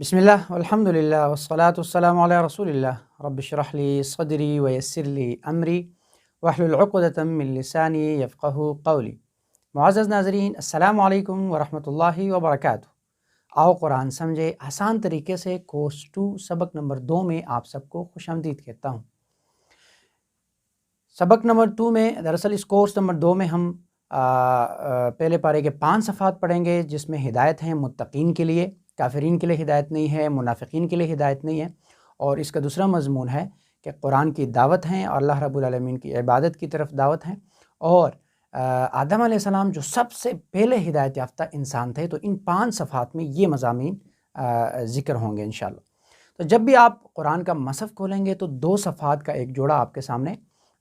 بسم اللہ والحمد للہ والصلاة والسلام علی رسول اللہ رب اشرح لی صدری ویسر لی امری واحلل عقدۃ من لسانی یفقہوا قولی۔ معزز ناظرین، السلام علیکم ورحمۃ اللہ وبرکاتہ۔ آؤ قرآن سمجھے آسان طریقے سے کورس 2 سبق نمبر 2 میں آپ سب کو خوش آمدید کہتا ہوں۔ سبق نمبر 2 میں دراصل اس کورس نمبر 2 میں ہم پہلے پارے کے 5 صفحات پڑھیں گے، جس میں ہدایت ہیں متقین کے لیے، کافرین کے لیے ہدایت نہیں ہے، منافقین کے لیے ہدایت نہیں ہے۔ اور اس کا دوسرا مضمون ہے کہ قرآن کی دعوت ہیں اور اللہ رب العالمین کی عبادت کی طرف دعوت ہیں، اور آدم علیہ السلام جو سب سے پہلے ہدایت یافتہ انسان تھے، تو ان 5 صفحات میں یہ مضامین ذکر ہوں گے انشاءاللہ۔ تو جب بھی آپ قرآن کا مصحف کھولیں گے تو 2 صفحات کا ایک جوڑا آپ کے سامنے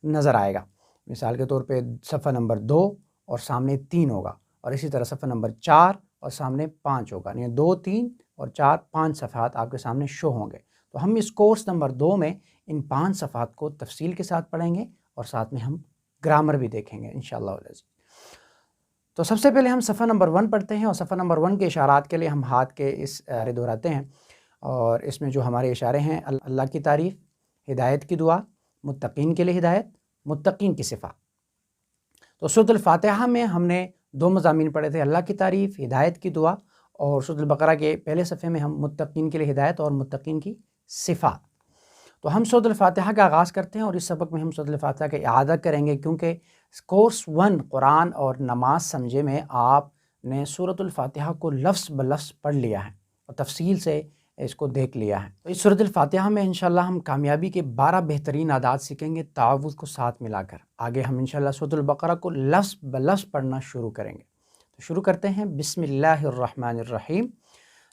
نظر آئے گا۔ مثال کے طور پہ صفحہ نمبر 2 اور سامنے 3 ہوگا، اور اسی طرح صفحہ نمبر 4 اور سامنے 5 ہوگا، یعنی 2 3 اور 4 5 صفحات آپ کے سامنے شو ہوں گے۔ تو ہم اس کورس نمبر 2 میں ان 5 صفحات کو تفصیل کے ساتھ پڑھیں گے، اور ساتھ میں ہم گرامر بھی دیکھیں گے انشاءاللہ العزیز۔ تو سب سے پہلے ہم صفحہ نمبر 1 پڑھتے ہیں، اور صفحہ نمبر 1 کے اشارات کے لیے ہم ہاتھ کے اس اشارے دہراتے ہیں، اور اس میں جو ہمارے اشارے ہیں: اللہ کی تعریف، ہدایت کی دعا، متقین کے لیے ہدایت، متقین کی صفات۔ تو سورۃ الفاتحہ میں ہم نے 2 مضامین پڑھے تھے: اللہ کی تعریف، ہدایت کی دعا، اور سورۃ البقرہ کے پہلے صفحے میں ہم متقین کے لیے ہدایت اور متقین کی صفات۔ تو ہم سورۃ الفاتحہ کا آغاز کرتے ہیں، اور اس سبق میں ہم سورۃ الفاتحہ کا اعادہ کریں گے، کیونکہ کورس 1 قرآن اور نماز سمجھے میں آپ نے سورۃ الفاتحہ کو لفظ بلفظ پڑھ لیا ہے اور تفصیل سے اس کو دیکھ لیا ہے۔ تو اس سورۃ الفاتحہ میں انشاءاللہ ہم کامیابی کے 12 بہترین عادات سیکھیں گے، تعوذ کو ساتھ ملا کر۔ آگے ہم انشاءاللہ سورۃ البقرہ کو لفظ بلفظ پڑھنا شروع کریں گے۔ تو شروع کرتے ہیں، بسم اللہ الرحمن الرحیم،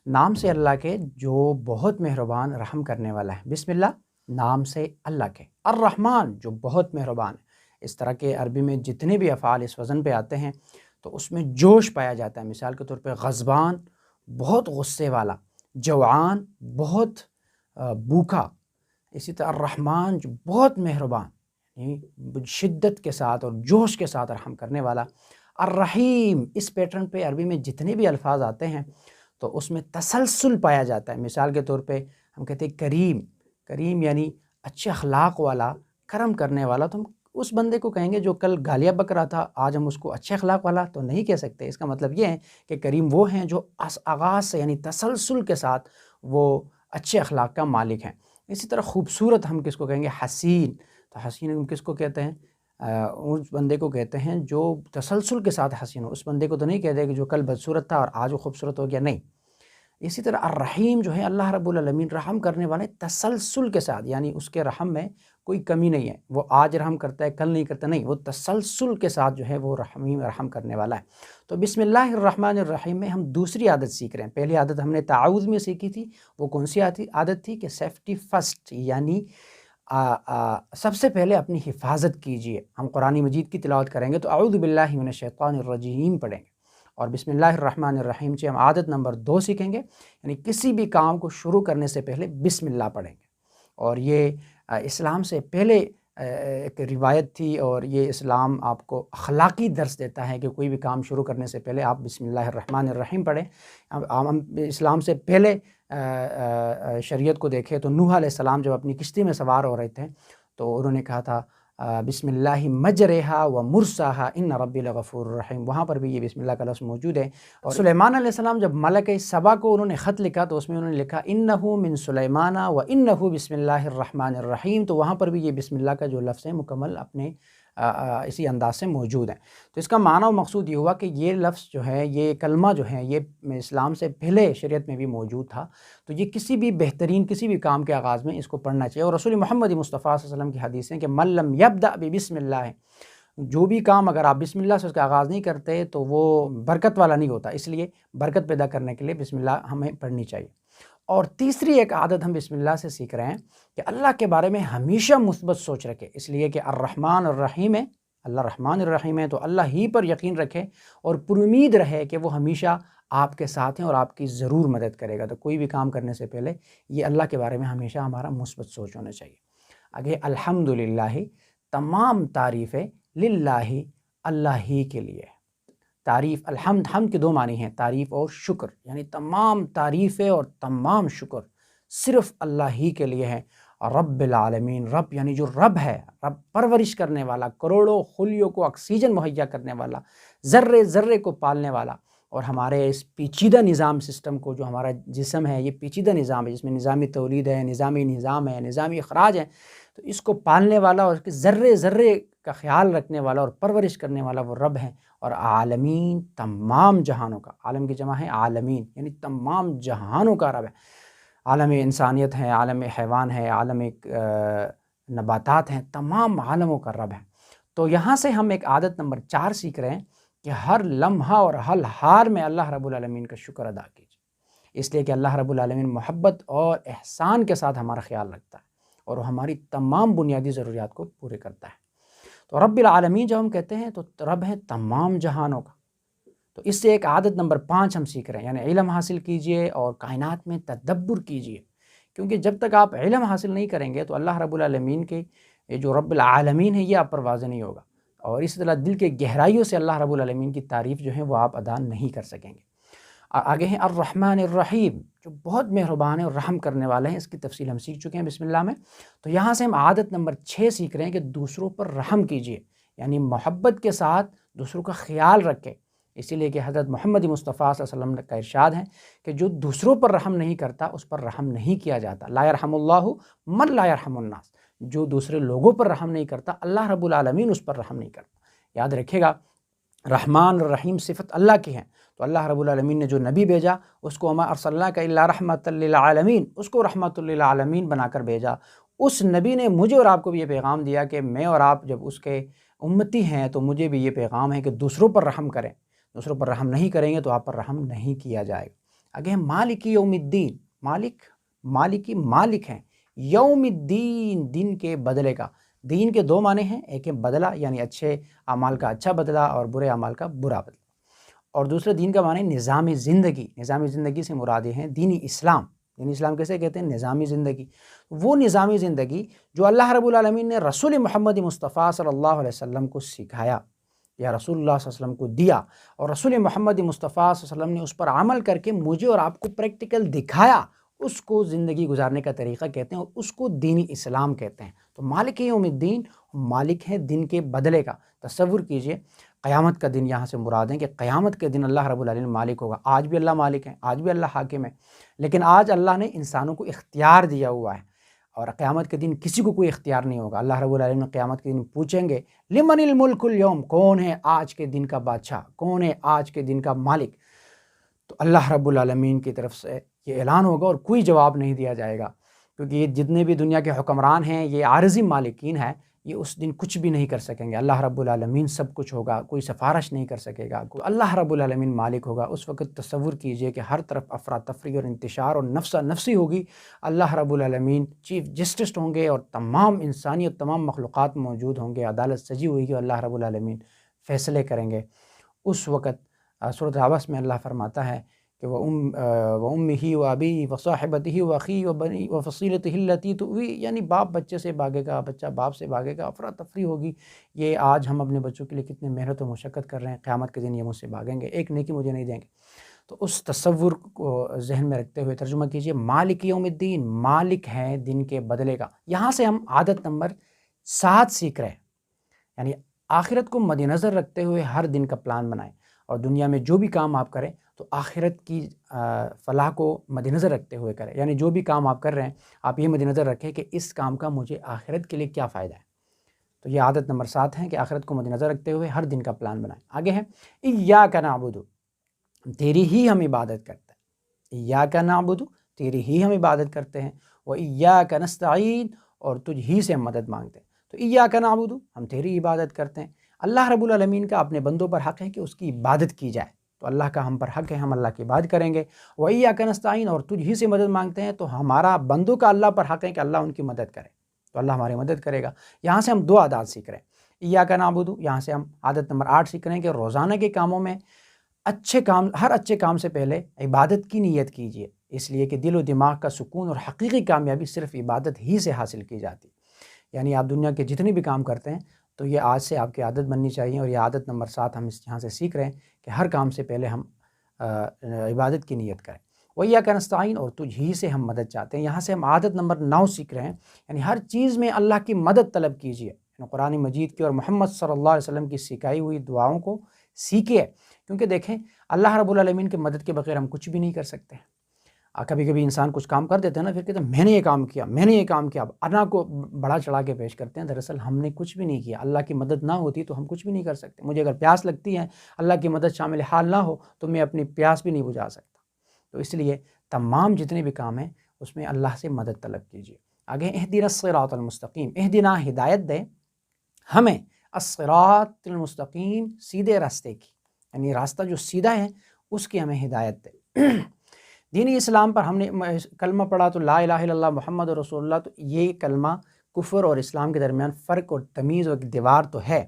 نام سے اللہ کے جو بہت مہربان رحم کرنے والا ہے۔ بسم اللہ، نام سے اللہ کے۔ الرحمن، جو بہت مہربان ہے۔ اس طرح کے عربی میں جتنے بھی افعال اس وزن پہ آتے ہیں تو اس میں جوش پایا جاتا ہے۔ مثال کے طور پہ غضبان، بہت غصے والا، جوعان، بہت بھوکا۔ اسی طرح الرحمن، جو بہت مہربان، یعنی شدت کے ساتھ اور جوش کے ساتھ رحم کرنے والا۔ الرحیم، اس پیٹرن پہ عربی میں جتنے بھی الفاظ آتے ہیں تو اس میں تسلسل پایا جاتا ہے۔ مثال کے طور پہ ہم کہتے ہیں کریم، کریم یعنی اچھے اخلاق والا، کرم کرنے والا۔ تو ہم اس بندے کو کہیں گے جو کل گالیاں بک رہا تھا، آج ہم اس کو اچھے اخلاق والا تو نہیں کہہ سکتے۔ اس کا مطلب یہ ہے کہ کریم وہ ہیں جو آغاز سے یعنی تسلسل کے ساتھ وہ اچھے اخلاق کا مالک ہیں۔ اسی طرح خوبصورت ہم کس کو کہیں گے؟ حسین۔ تو حسین ہم کس کو کہتے ہیں؟ اس بندے کو کہتے ہیں جو تسلسل کے ساتھ حسین ہو۔ اس بندے کو تو نہیں کہتے کہ جو کل بدصورت تھا اور آج وہ خوبصورت ہو گیا، نہیں۔ اسی طرح الرحیم جو ہے اللہ رب العالمین رحم کرنے والے تسلسل کے ساتھ، یعنی اس کے رحم میں کوئی کمی نہیں ہے، وہ آج رحم کرتا ہے کل نہیں کرتا، نہیں، وہ تسلسل کے ساتھ جو ہے وہ رحم کرنے والا ہے۔ تو بسم اللہ الرحمن الرحیم میں ہم دوسری عادت سیکھ رہے ہیں۔ پہلی عادت ہم نے تعوذ میں سیکھی تھی، وہ کون سی عادت تھی؟ کہ سیفٹی فرسٹ، یعنی سب سے پہلے اپنی حفاظت کیجئے۔ ہم قرآن مجید کی تلاوت کریں گے تو اعوذ باللہ من الشیطان الرجیم پڑھیں گے، اور بسم اللہ الرحمن الرحیم سے ہم عادت نمبر 2 سیکھیں گے، یعنی کسی بھی کام کو شروع کرنے سے پہلے بسم اللہ پڑھیں گے۔ اور یہ اسلام سے پہلے ایک روایت تھی، اور یہ اسلام آپ کو اخلاقی درس دیتا ہے کہ کوئی بھی کام شروع کرنے سے پہلے آپ بسم اللہ الرحمن الرحیم پڑھیں۔ ہم اسلام سے پہلے شریعت کو دیکھیں تو نوح علیہ السلام جب اپنی کشتی میں سوار ہو رہے تھے تو انہوں نے کہا تھا بسم اللہ مجرہا و مرساہا ان ربی لغفور الرحیم، وہاں پر بھی یہ بسم اللہ کا لفظ موجود ہے۔ اور سلیمان علیہ السلام جب ملک سبا کو انہوں نے خط لکھا تو اس میں انہوں نے لکھا انہ من سلیمان و انہ بسم اللہ الرحمن الرحیم، تو وہاں پر بھی یہ بسم اللہ کا جو لفظ ہے مکمل اپنے اسی انداز سے موجود ہیں۔ تو اس کا معنی و مقصود یہ ہوا کہ یہ لفظ جو ہے، یہ کلمہ جو ہے، یہ اسلام سے پہلے شریعت میں بھی موجود تھا، تو یہ کسی بھی بہترین کسی بھی کام کے آغاز میں اس کو پڑھنا چاہیے۔ اور رسول محمد مصطفیٰ صلی اللہ علیہ وسلم کی حدیث ہے کہ من لم یبدأ بسم اللہ، جو بھی کام اگر آپ بسم اللہ سے اس کا آغاز نہیں کرتے تو وہ برکت والا نہیں ہوتا، اس لیے برکت پیدا کرنے کے لیے بسم اللہ ہمیں پڑھنی چاہیے۔ اور تیسری ایک عادت ہم بسم اللہ سے سیکھ رہے ہیں کہ اللہ کے بارے میں ہمیشہ مثبت سوچ رکھے، اس لیے کہ الرحمن الرحیم ہے، اللہ رحمان الرحیم ہے، تو اللہ ہی پر یقین رکھے اور پر امید رہے کہ وہ ہمیشہ آپ کے ساتھ ہیں اور آپ کی ضرور مدد کرے گا۔ تو کوئی بھی کام کرنے سے پہلے یہ اللہ کے بارے میں ہمیشہ ہمارا مثبت سوچ ہونا چاہیے۔ آگے الحمدللہ، تمام تعریفیں للہ، اللہ ہی کے لیے۔ تعریف الحمد، حمد کے دو معنی ہیں، تعریف اور شکر، یعنی تمام تعریفیں اور تمام شکر صرف اللہ ہی کے لیے ہے۔ رب العالمین، رب یعنی جو رب ہے، رب پرورش کرنے والا، کروڑوں خلیوں کو آکسیجن مہیا کرنے والا، ذرے ذرے کو پالنے والا، اور ہمارے اس پیچیدہ نظام سسٹم کو، جو ہمارا جسم ہے یہ پیچیدہ نظام ہے جس میں نظامی تولید ہے، نظامی نظام ہے، نظامی اخراج ہے، تو اس کو پالنے والا اور اس کے ذرے ذرے کا خیال رکھنے والا اور پرورش کرنے والا وہ رب ہے۔ اور عالمین، تمام جہانوں کا، عالم کی جمع ہے عالمین، یعنی تمام جہانوں کا رب ہے۔ عالم انسانیت ہے، عالم حیوان ہے، عالم نباتات ہیں، تمام عالموں کا رب ہے۔ تو یہاں سے ہم ایک عادت نمبر 4 سیکھ رہے ہیں کہ ہر لمحہ اور ہر حال میں اللہ رب العالمین کا شکر ادا کیجیے، اس لیے کہ اللہ رب العالمین محبت اور احسان کے ساتھ ہمارا خیال رکھتا ہے اور وہ ہماری تمام بنیادی ضروریات کو پورے کرتا ہے۔ تو رب العالمین جب ہم کہتے ہیں تو رب ہے تمام جہانوں کا۔ تو اس سے ایک عادت نمبر 5 ہم سیکھ رہے ہیں، یعنی علم حاصل کیجئے اور کائنات میں تدبر کیجئے، کیونکہ جب تک آپ علم حاصل نہیں کریں گے تو اللہ رب العالمین کے یہ جو رب العالمین ہے یہ آپ پر واضح نہیں ہوگا، اور اس طرح دل کے گہرائیوں سے اللہ رب العالمین کی تعریف جو ہے وہ آپ ادا نہیں کر سکیں گے۔ آگے ہیں الرحمن الرحیم، جو بہت مہربان ہے اور رحم کرنے والے ہیں، اس کی تفصیل ہم سیکھ چکے ہیں بسم اللہ میں۔ تو یہاں سے ہم عادت نمبر 6 سیکھ رہے ہیں کہ دوسروں پر رحم کیجئے، یعنی محبت کے ساتھ دوسروں کا خیال رکھے، اسی لیے کہ حضرت محمد مصطفیٰ صلی اللہ علیہ وسلم کا ارشاد ہے کہ جو دوسروں پر رحم نہیں کرتا اس پر رحم نہیں کیا جاتا۔ لا یرحم اللہ من لا یرحم الناس، جو دوسرے لوگوں پر رحم نہیں کرتا اللہ رب العالمین اس پر رحم نہیں کرتا۔ یاد رکھے گا، رحمان اور رحیم صفت اللہ کی ہیں، تو اللہ رب العالمین نے جو نبی بھیجا اس کو وما ارسلناک الا رحمۃ للعالمین، اس کو رحمۃ للعالمین بنا کر بھیجا۔ اس نبی نے مجھے اور آپ کو بھی یہ پیغام دیا کہ میں اور آپ جب اس کے امتی ہیں تو مجھے بھی یہ پیغام ہے کہ دوسروں پر رحم کریں، دوسروں پر رحم نہیں کریں گے تو آپ پر رحم نہیں کیا جائے گا۔ آگے مالک یوم الدین، مالکی مالک ہیں، یوم الدین دن کے بدلے کا۔ دین کے دو معنی ہیں، ایک ہے بدلہ یعنی اچھے اعمال کا اچھا بدلہ اور برے اعمال کا برا بدلہ، اور دوسرے دین کا معنی نظام زندگی۔ نظام زندگی سے مرادیں ہیں دینی اسلام۔ دینی اسلام کیسے کہتے ہیں؟ نظامی زندگی، وہ نظامی زندگی جو اللہ رب العالمین نے رسول محمد مصطفیٰ صلی اللہ علیہ وسلم کو سکھایا یا رسول اللہ صلی اللہ علیہ وسلم کو دیا، اور رسول محمد مصطفیٰ صلی اللہ علیہ وسلم نے اس پر عمل کر کے مجھے اور آپ کو پریکٹیکل دکھایا، اس کو زندگی گزارنے کا طریقہ کہتے ہیں اور اس کو دینی اسلام کہتے ہیں۔ تو مالک یوم الدین، مالک ہے دن کے بدلے کا۔ تصور کیجئے قیامت کا دن، یہاں سے مراد ہے کہ قیامت کے دن اللہ رب العالمین مالک ہوگا۔ آج بھی اللہ مالک ہیں، آج بھی اللہ حاکم ہے، لیکن آج اللہ نے انسانوں کو اختیار دیا ہوا ہے، اور قیامت کے دن کسی کو کوئی اختیار نہیں ہوگا۔ اللہ رب العالمین قیامت کے دن پوچھیں گے لمن الملک اليوم، کون ہے آج کے دن کا بادشاہ، کون ہے آج کے دن کا مالک؟ تو اللہ رب العالمین کی طرف سے یہ اعلان ہوگا اور کوئی جواب نہیں دیا جائے گا، کیونکہ یہ جتنے بھی دنیا کے حکمران ہیں یہ عارضی مالکین ہیں، یہ اس دن کچھ بھی نہیں کر سکیں گے۔ اللہ رب العالمین سب کچھ ہوگا، کوئی سفارش نہیں کر سکے گا، اللہ رب العالمین مالک ہوگا۔ اس وقت تصور کیجئے کہ ہر طرف افراتفری اور انتشار اور نفسا نفسی ہوگی، اللہ رب العالمین چیف جسٹس ہوں گے اور تمام انسانیت، تمام مخلوقات موجود ہوں گے، عدالت سجی ہوئی گی، اللہ رب العالمین فیصلے کریں گے۔ اس وقت سورۃ عبس میں اللہ فرماتا ہے کہ وَأُمِّهِ وَأَبِيهِ وَصَاحِبَتِهِ وَأَخِيهِ وَبَنِيهِ وَفَصِيلَتِهِ الَّتِي تُؤْوِيهِ، یعنی باپ بچے سے بھاگے گا، بچہ باپ سے بھاگے گا، افراتفری ہوگی۔ یہ آج ہم اپنے بچوں کے لیے کتنے محنت و مشقت کر رہے ہیں، قیامت کے دن یہ مجھ سے بھاگیں گے، ایک نیکی مجھے نہیں دیں گے۔ تو اس تصور کو ذہن میں رکھتے ہوئے ترجمہ کیجئے، مالک یوم الدین، مالک ہے دن کے بدلے کا۔ یہاں سے ہم عادت نمبر 7 سیکھ رہے ہیں، یعنی آخرت کو مد نظر رکھتے ہوئے ہر دن کا پلان بنائیں، اور دنیا میں جو بھی کام آپ کریں تو آخرت کی فلاح کو مد نظر رکھتے ہوئے کریں، یعنی جو بھی کام آپ کر رہے ہیں آپ یہ مد نظر رکھیں کہ اس کام کا مجھے آخرت کے لیے کیا فائدہ ہے۔ تو یہ عادت نمبر 7 ہے کہ آخرت کو مد نظر رکھتے ہوئے ہر دن کا پلان بنائیں۔ آگے ہے ایاک نعبد، تیری ہی ہم عبادت کرتے ہیں۔ ایاک نعبد، تیری ہی ہم عبادت کرتے ہیں، وایاک نستعین، اور تجھ ہی سے ہم مدد مانگتے ہیں۔ تو ایاک نعبد، ہم تیری عبادت کرتے ہیں۔ اللہ رب العالمین کا اپنے بندوں پر حق ہے کہ اس کی عبادت کی جائے، تو اللہ کا ہم پر حق ہے، ہم اللہ کی عبادت کریں گے۔ وایاک نستعین، اور تجھ ہی سے مدد مانگتے ہیں، تو ہمارا بندوں کا اللہ پر حق ہے کہ اللہ ان کی مدد کرے، تو اللہ ہماری مدد کرے گا۔ یہاں سے ہم 2 عادات سیکھ رہے ہیں، ایاک نعبد، یہاں سے ہم عادت نمبر 8 سیکھ رہے ہیں کہ روزانہ کے کاموں میں ہر اچھے کام سے پہلے عبادت کی نیت کیجیے، اس لیے کہ دل و دماغ کا سکون اور حقیقی کامیابی صرف عبادت ہی سے حاصل کی جاتی ہے۔ یعنی آپ دنیا کے جتنے بھی کام کرتے ہیں تو یہ آج سے آپ کی عادت بننی چاہیے، اور یہ عادت نمبر 7 ہم یہاں سے سیکھ رہے ہیں کہ ہر کام سے پہلے ہم عبادت کی نیت کریں۔ وَإِيَّاكَ نَسْتَعِينُ، اور تجھ ہی سے ہم مدد چاہتے ہیں۔ یہاں سے ہم عادت نمبر 9 سیکھ رہے ہیں، یعنی ہر چیز میں اللہ کی مدد طلب کیجیے، یعنی قرآن مجید کی اور محمد صلی اللہ علیہ وسلم کی سکھائی ہوئی دعاؤں کو سیکھیے، کیونکہ دیکھیں اللہ رب العالمین کی مدد کے بغیر ہم کچھ بھی نہیں کر سکتے۔ کبھی کبھی انسان کچھ کام کر دیتے ہیں نا، پھر کہتے ہیں میں نے یہ کام کیا، میں نے یہ کام کیا، انا کو بڑا چڑھا کے پیش کرتے ہیں۔ دراصل ہم نے کچھ بھی نہیں کیا، اللہ کی مدد نہ ہوتی تو ہم کچھ بھی نہیں کر سکتے۔ مجھے اگر پیاس لگتی ہے، اللہ کی مدد شامل حال نہ ہو تو میں اپنی پیاس بھی نہیں بجھا سکتا۔ تو اس لیے تمام جتنے بھی کام ہیں اس میں اللہ سے مدد طلب کیجیے۔ آگے اہدنا الصراط المستقیم، اہدنا ہدایت دے ہمیں الصراط المستقیم، سیدھے راستے کی، یعنی راستہ جو سیدھا ہے اس کی ہمیں ہدایت دے۔ دینی اسلام پر ہم نے کلمہ پڑھا تو لا الہ الا اللہ محمد رسول اللہ، تو یہ کلمہ کفر اور اسلام کے درمیان فرق اور تمیز اور دیوار تو ہے،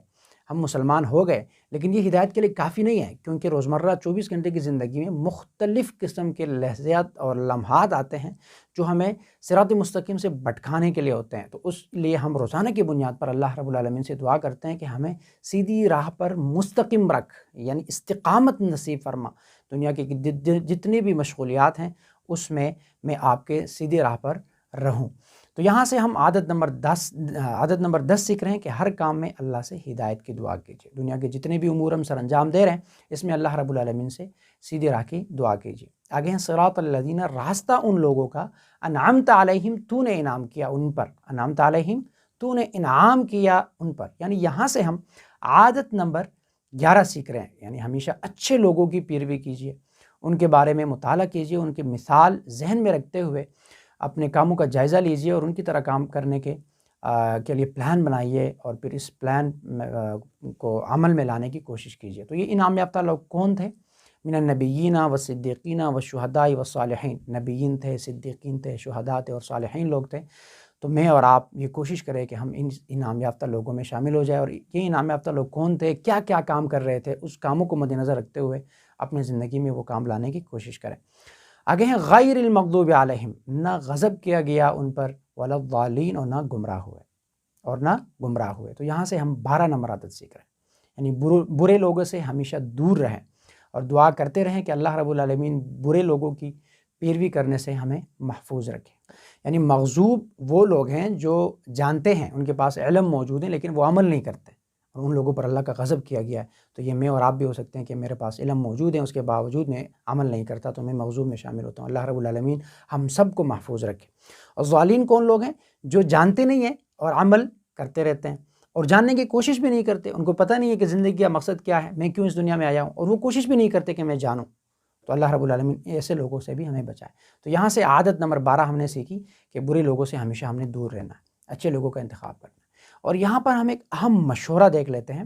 ہم مسلمان ہو گئے، لیکن یہ ہدایت کے لیے کافی نہیں ہے، کیونکہ روزمرہ 24 گھنٹے کی زندگی میں مختلف قسم کے لحظات اور لمحات آتے ہیں جو ہمیں صراط مستقیم سے بھٹکانے کے لیے ہوتے ہیں۔ تو اس لیے ہم روزانہ کی بنیاد پر اللہ رب العالمین سے دعا کرتے ہیں کہ ہمیں سیدھی راہ پر مستقیم رکھ، یعنی استقامت نصیب فرما۔ دنیا کی جتنی بھی مشغولیات ہیں اس میں آپ کے سیدھی راہ پر رہوں۔ تو یہاں سے ہم عادت نمبر 10 سیکھ رہے ہیں کہ ہر کام میں اللہ سے ہدایت کی دعا کیجیے۔ دنیا کے جتنے بھی امور ہم سر انجام دے رہے ہیں اس میں اللہ رب العالمین سے سیدھی راہ کی دعا کیجیے۔ آگے ہیں صراط الذین، راستہ ان لوگوں کا انعمت علیہم، تو نے انعام کیا ان پر، انعمت علیہم تو نے انعام کیا ان پر، یعنی یہاں سے ہم عادت نمبر 11 سیکھ رہے ہیں، یعنی ہمیشہ اچھے لوگوں کی پیروی کیجیے، ان کے بارے میں مطالعہ کیجیے، ان کی مثال ذہن میں رکھتے ہوئے اپنے کاموں کا جائزہ لیجیے اور ان کی طرح کام کرنے کے لیے پلان بنائیے، اور پھر اس پلان کو عمل میں لانے کی کوشش کیجیے۔ تو یہ انعام یافتہ لوگ کون تھے؟ من النبیین والصدیقین والشہداء والصالحین، نبیین تھے، صدیقین تھے، شہداء تھے اور صالحین لوگ تھے۔ تو میں اور آپ یہ کوشش کریں کہ ہم ان انعام یافتہ لوگوں میں شامل ہو جائیں، اور یہ انعام یافتہ لوگ کون تھے، کیا کیا کام کر رہے تھے، اس کاموں کو مد نظر رکھتے ہوئے اپنی زندگی میں وہ کام لانے کی کوشش کریں۔ آگے ہیں غیر المغضوب علیہم، نہ غضب کیا گیا ان پر، ولا الضالین، اور نہ گمراہ ہوئے۔ تو یہاں سے ہم 12 نمبر عادت سیکھ رہے ہیں، یعنی برے لوگوں سے ہمیشہ دور رہیں اور دعا کرتے رہیں کہ اللہ رب العالمین برے لوگوں کی پیروی کرنے سے ہمیں محفوظ رکھے۔ یعنی مغضوب وہ لوگ ہیں جو جانتے ہیں، ان کے پاس علم موجود ہے لیکن وہ عمل نہیں کرتے، اور ان لوگوں پر اللہ کا غضب کیا گیا ہے۔ تو یہ میں اور آپ بھی ہو سکتے ہیں کہ میرے پاس علم موجود ہے، اس کے باوجود میں عمل نہیں کرتا، تو میں مغضوب میں شامل ہوتا ہوں۔ اللہ رب العالمین ہم سب کو محفوظ رکھے۔ اور ظالین کون لوگ ہیں؟ جو جانتے نہیں ہیں اور عمل کرتے رہتے ہیں، اور جاننے کی کوشش بھی نہیں کرتے، ان کو پتہ نہیں ہے کہ زندگی کا مقصد کیا ہے، میں کیوں اس دنیا میں آیا ہوں، اور وہ کوشش بھی نہیں کرتے کہ میں جانوں۔ تو اللہ رب العالمین ایسے لوگوں سے بھی ہمیں بچائے۔ تو یہاں سے عادت نمبر 12 ہم نے سیکھی کہ برے لوگوں سے ہمیشہ ہم نے دور رہنا ہے، اچھے لوگوں کا انتخاب کرنا ہے۔ اور یہاں پر ہم ایک اہم مشورہ دیکھ لیتے ہیں۔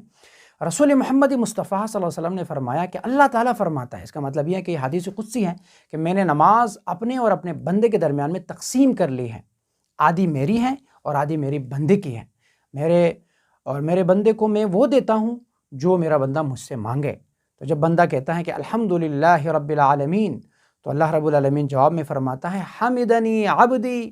رسول محمد مصطفیٰ صلی اللہ علیہ وسلم نے فرمایا کہ اللہ تعالیٰ فرماتا ہے، اس کا مطلب یہ ہے کہ یہ حدیث قدسی ہے کہ میں نے نماز اپنے اور اپنے بندے کے درمیان میں تقسیم کر لی ہے، آدھی میری ہے اور آدھی میری بندے کی ہے، میرے بندے کو میں وہ دیتا ہوں جو میرا بندہ مجھ سے مانگے۔ تو جب بندہ کہتا ہے کہ الحمدللہ رب العالمین، تو اللہ رب العالمین جواب میں فرماتا ہے حمدنی عبدی،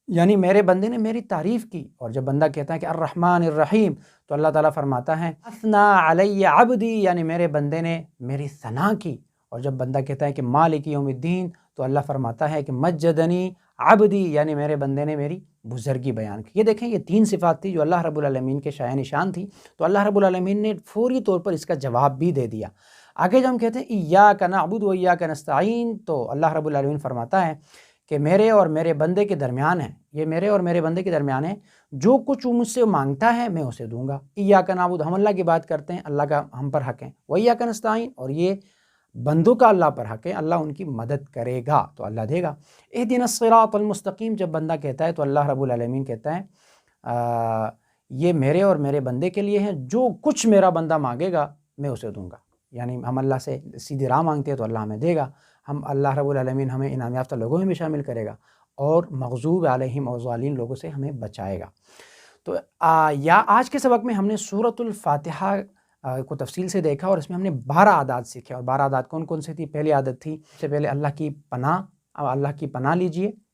یعنی میرے بندے نے میری تعریف کی۔ اور جب بندہ کہتا ہے کہ الرحمن الرحیم، تو اللہ تعالیٰ فرماتا ہے اثنا علی عبدی، یعنی میرے بندے نے میری ثنا کی۔ اور جب بندہ کہتا ہے کہ مالک یوم الدین، تو اللہ فرماتا ہے کہ مجدنی عبدی، یعنی میرے بندے نے میری بزرگی بیان کی۔ یہ دیکھیں، یہ 3 صفات تھی جو اللہ رب العالمین کے شایع نشان تھی، تو اللہ رب العالمین نے فوری طور پر اس کا جواب بھی دے دیا۔ آگے جب ہم کہتے ہیں ایاک نعبد و ایاک نستعین، تو اللہ رب العالمین فرماتا ہے کہ میرے اور میرے بندے کے درمیان ہے، یہ میرے اور میرے بندے کے درمیان ہے، جو کچھ وہ مجھ سے مانگتا ہے میں اسے دوں گا۔ ایاک نعبد، ہم اللہ کی بات کرتے ہیں، اللہ کا ہم پر حق ہے، و ایاک نستعین، اور یہ بندوں کا اللہ پر حق ہے، اللہ ان کی مدد کرے گا تو اللہ دے گا۔ اہدنا الصراط المستقیم جب بندہ کہتا ہے تو اللہ رب العالمین کہتا ہے یہ میرے اور میرے بندے کے لیے ہے، جو کچھ میرا بندہ مانگے گا میں اسے دوں گا۔ یعنی ہم اللہ سے سیدھی راہ مانگتے ہیں تو اللہ ہمیں دے گا، ہم اللہ رب العالمین ہمیں انعام یافتہ لوگوں میں بھی شامل کرے گا، اور مغضوب علیہم اور ضالین لوگوں سے ہمیں بچائے گا۔ تو آج کے سبق میں ہم نے سورۃ الفاتحہ کو تفصیل سے دیکھا، اور اس میں ہم نے 12 عادات سیکھے۔ اور 12 عادات کون کون سی تھی؟ پہلی عادت تھی، سب سے پہلے اللہ کی پناہ لیجئے،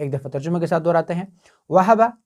ایک دفعہ ترجمے کے ساتھ دہراتے ہیں. وہبا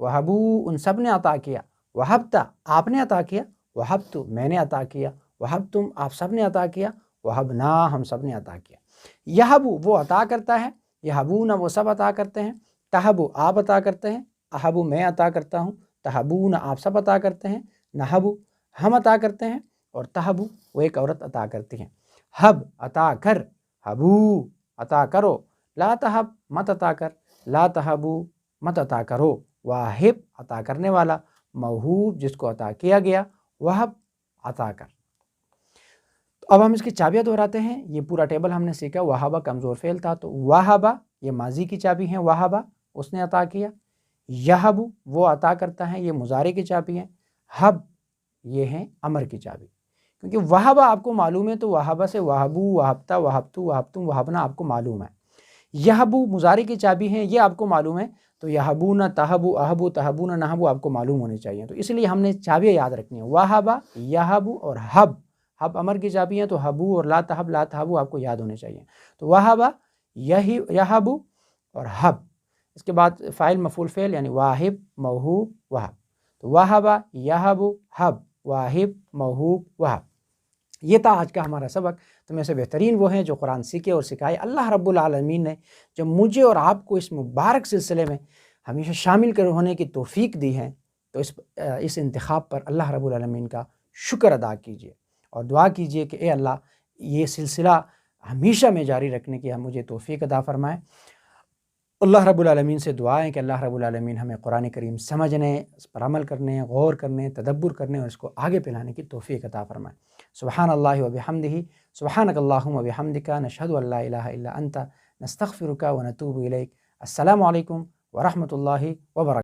وہبو ان سب نے عطا کیا, وہبتا آپ نے عطا کیا, وہبتو میں نے عطا کیا, وہبتم آپ سب نے عطا کیا, وہبنا ہم سب نے عطا کیا. یہبو وہ عطا کرتا ہے, یہبون وہ سب عطا کرتے ہیں, تہبو آپ عطا کرتے ہیں, اہبو میں عطا کرتا ہوں, تہبون آپ سب عطا کرتے ہیں, نہبو ہم عطا کرتے ہیں, اور تہبو وہ ایک عورت عطا کرتی ہیں. ہب عطا کر, ہبو عطا کرو, لا تہب مت عطا کر, لا تہبو مت عطا کرو, واہب عطا کرنے والا, موہوب جس کو عطا کیا گیا, وہب عطا کر. اب ہم اس کی چابیاں دہراتے ہیں. یہ پورا ٹیبل ہم نے سیکھا. وہابہ کمزور فعل تھا تو وہابہ یہ ماضی کی چابی ہیں, وہابہ اس نے عطا کیا. یہبو وہ عطا کرتا ہے, یہ مضارع کی چابی ہیں. ہب یہ ہیں امر کی چابی, کیونکہ وہابہ آپ کو معلوم ہے تو وہابہ سے وہبو, وہبتا, وہبتو, وہبتم, وہبنا آپ کو معلوم ہے. یہبو مضارع کی چابی ہیں, یہ آپ کو معلوم ہے تو یہبون, تہبو, اہبو, تہبون, نہبو آپ کو معلوم ہونے چاہیے. تو اس لیے ہم نے چابیاں یاد رکھنی ہیں, وہابہ, یہبو اور ہب. ہب امر کی چابی ہیں تو ہبو اور لا تہب, لا تہبو آپ کو یاد ہونے چاہیے. تو وہابہ, یہبو اور ہب. اس کے بعد فاعل مفعول فعل یعنی واہب, موہوب, وہب. تو وہابہ, یہبو, ہب, واہب, موہوب, وہب. یہ تھا آج کا ہمارا سبق. تو میں سے بہترین وہ ہیں جو قرآن سیکھے اور سکھائے. اللہ رب العالمین نے جو مجھے اور آپ کو اس مبارک سلسلے میں ہمیشہ شامل ہونے کی توفیق دی ہے, تو اس انتخاب پر اللہ رب العالمین کا شکر ادا کیجیے اور دعا کیجیے کہ اے اللہ یہ سلسلہ ہمیشہ میں جاری رکھنے کی مجھے توفیق عطا فرمائے. اللہ رب العالمین سے دعائیں کہ اللہ رب العالمین ہمیں قرآن کریم سمجھنے, اس پر عمل کرنے, غور کرنے, تدبر کرنے اور اس کو آگے پھیلانے کی توفیق عطا فرمائے. سبحان اللہ و بحمدہ, سبحانک اللہم و بحمدک, نشہد ان لا الہ الا انت, نستغفرک و نتوب الیک. السلام علیکم ورحمۃ اللہ وبرکاتہ.